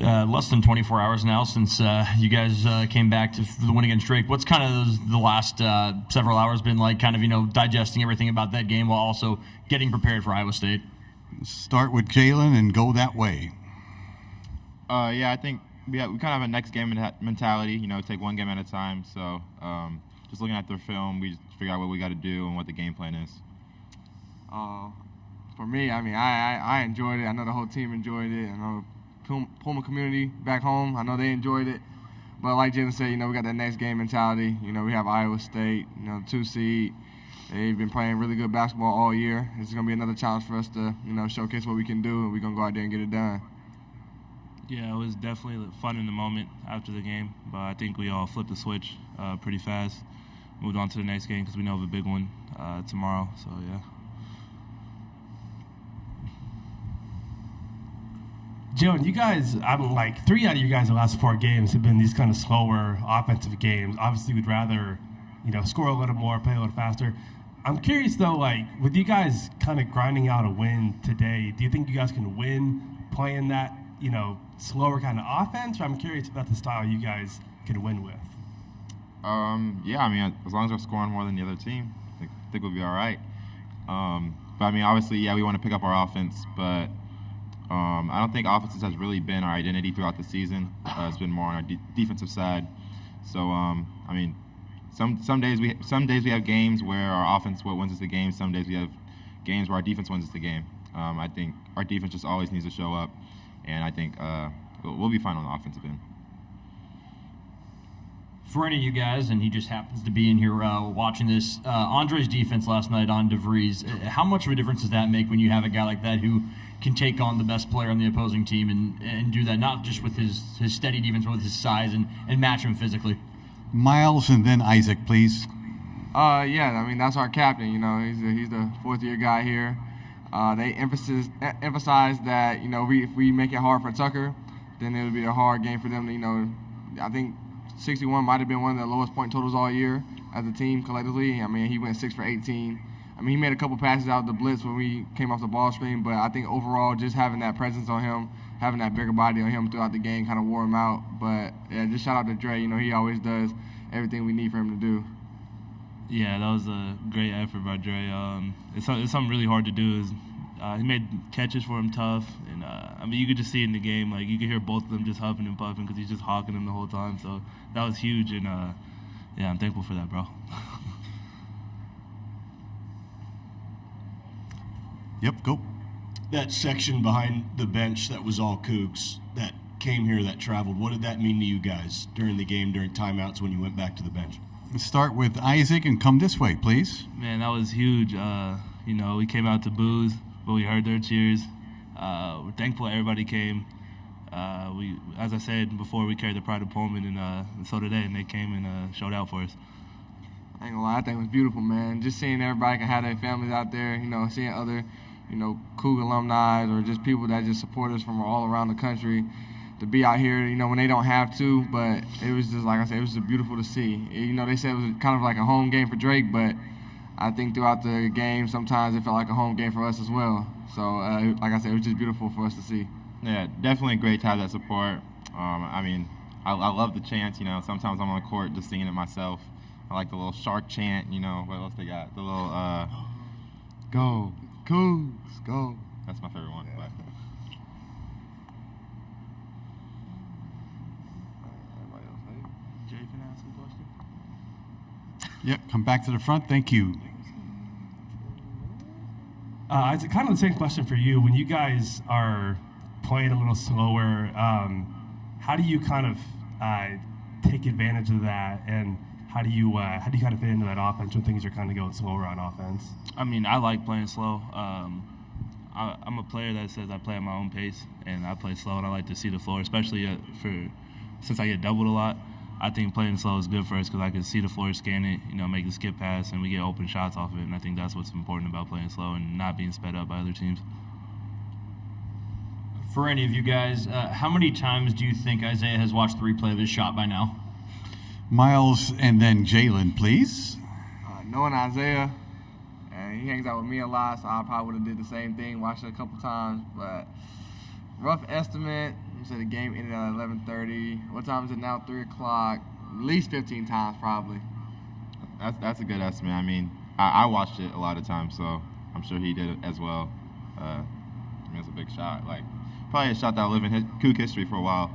less than 24 hours now since you guys came back to the win against Drake. What's kind of the last several hours been like, kind of, digesting everything about that game while also getting prepared for Iowa State? Start with Jaylen and go that way. Yeah, I think we kind of have a next game mentality, take one game at a time. So just looking at their film, we just figure out what we got to do and what the game plan is. For me, I enjoyed it. I know the whole team enjoyed it. I know Puma community back home, I know they enjoyed it. But like Jaylen said, we got that next game mentality. We have Iowa State, 2 seed. They've been playing really good basketball all year. It's going to be another challenge for us to, showcase what we can do, and we're going to go out there and get it done. Yeah, it was definitely fun in the moment after the game, but I think we all flipped the switch pretty fast. Moved on to the next game because we know of a big one tomorrow, so yeah. Jaylen, you guys, 3 out of you guys the last 4 games have been these kind of slower offensive games. Obviously, we'd rather, score a little more, play a little faster. I'm curious, though, with you guys kind of grinding out a win today, do you think you guys can win playing that, slower kind of offense? Or I'm curious if that's the style you guys can win with. Yeah, as long as we're scoring more than the other team, I think we'll be all right. But, obviously, yeah, we want to pick up our offense, but I don't think offense has really been our identity throughout the season. It's been more on our defensive side. So, some days we have games where our offense wins us the game. Some days we have games where our defense wins us the game. I think our defense just always needs to show up, and I think we'll be fine on the offensive end. For any of you guys, and he just happens to be in here watching this, Andre's defense last night on DeVries, how much of a difference does that make when you have a guy like that who can take on the best player on the opposing team and do that, not just with his steady defense, but with his size and match him physically? Myles and then Isaac, please. Yeah, that's our captain. He's the 4th-year guy here. They emphasize that if we make it hard for Tucker, then it'll be a hard game for them. I think 61 might have been one of the lowest point totals all year as a team collectively. He went 6 for 18. He made a couple passes out of the blitz when we came off the ball screen, but I think overall just having that presence on him, having that bigger body on him throughout the game kind of wore him out. But yeah, just shout out to Dre. He always does everything we need for him to do. Yeah, that was a great effort by Dre. It's something really hard to do. He made catches for him tough, and you could just see in the game, you could hear both of them just huffing and puffing because he's just hawking them the whole time. So that was huge, and yeah, I'm thankful for that, bro. Yep, go. That section behind the bench that was all Cougs that came here, that traveled, what did that mean to you guys during the game, during timeouts when you went back to the bench? Let's start with Isaac and come this way, please. Man, that was huge. We came out to booze, but we heard their cheers. We're thankful everybody came. As I said before, we carried the pride of Pullman, and so did they, and they came and showed out for us. I ain't gonna lie, I think it was beautiful, man. Just seeing everybody can have their families out there, seeing other, Cougar alumni or just people that just support us from all around the country to be out here, when they don't have to. But it was just, like I said, it was just beautiful to see. They said it was kind of like a home game for Drake, but I think throughout the game, sometimes it felt like a home game for us as well. So, like I said, it was just beautiful for us to see. Yeah, definitely great to have that support. I love the chants, Sometimes I'm on the court just singing it myself. I like the little shark chant, What else they got? The little, go, Cougs, go. That's my favorite one. Yeah. Jay, can I ask a question? Yep, come back to the front. Thank you. It's kind of the same question for you. When you guys are playing a little slower, how do you kind of take advantage of that, and how do you kind of fit into that offense when things are kind of going slower on offense? I like playing slow. I'm a player that says I play at my own pace, and I play slow, and I like to see the floor, especially since I get doubled a lot. I think playing slow is good for us because I can see the floor, scan it, make the skip pass, and we get open shots off of it. And I think that's what's important about playing slow and not being sped up by other teams. For any of you guys, how many times do you think Isaiah has watched the replay of his shot by now? Myles and then Jaylen, please. Knowing Isaiah, and he hangs out with me a lot, so I probably would have did the same thing, watched it a couple times. But rough estimate. You said the game ended at 11:30. What time is it now? 3 o'clock. At least 15 times, probably. That's a good estimate. I mean, I watched it a lot of times, so I'm sure he did it as well. I mean, it's a big shot. Like, probably a shot that will live in Coug history for a while.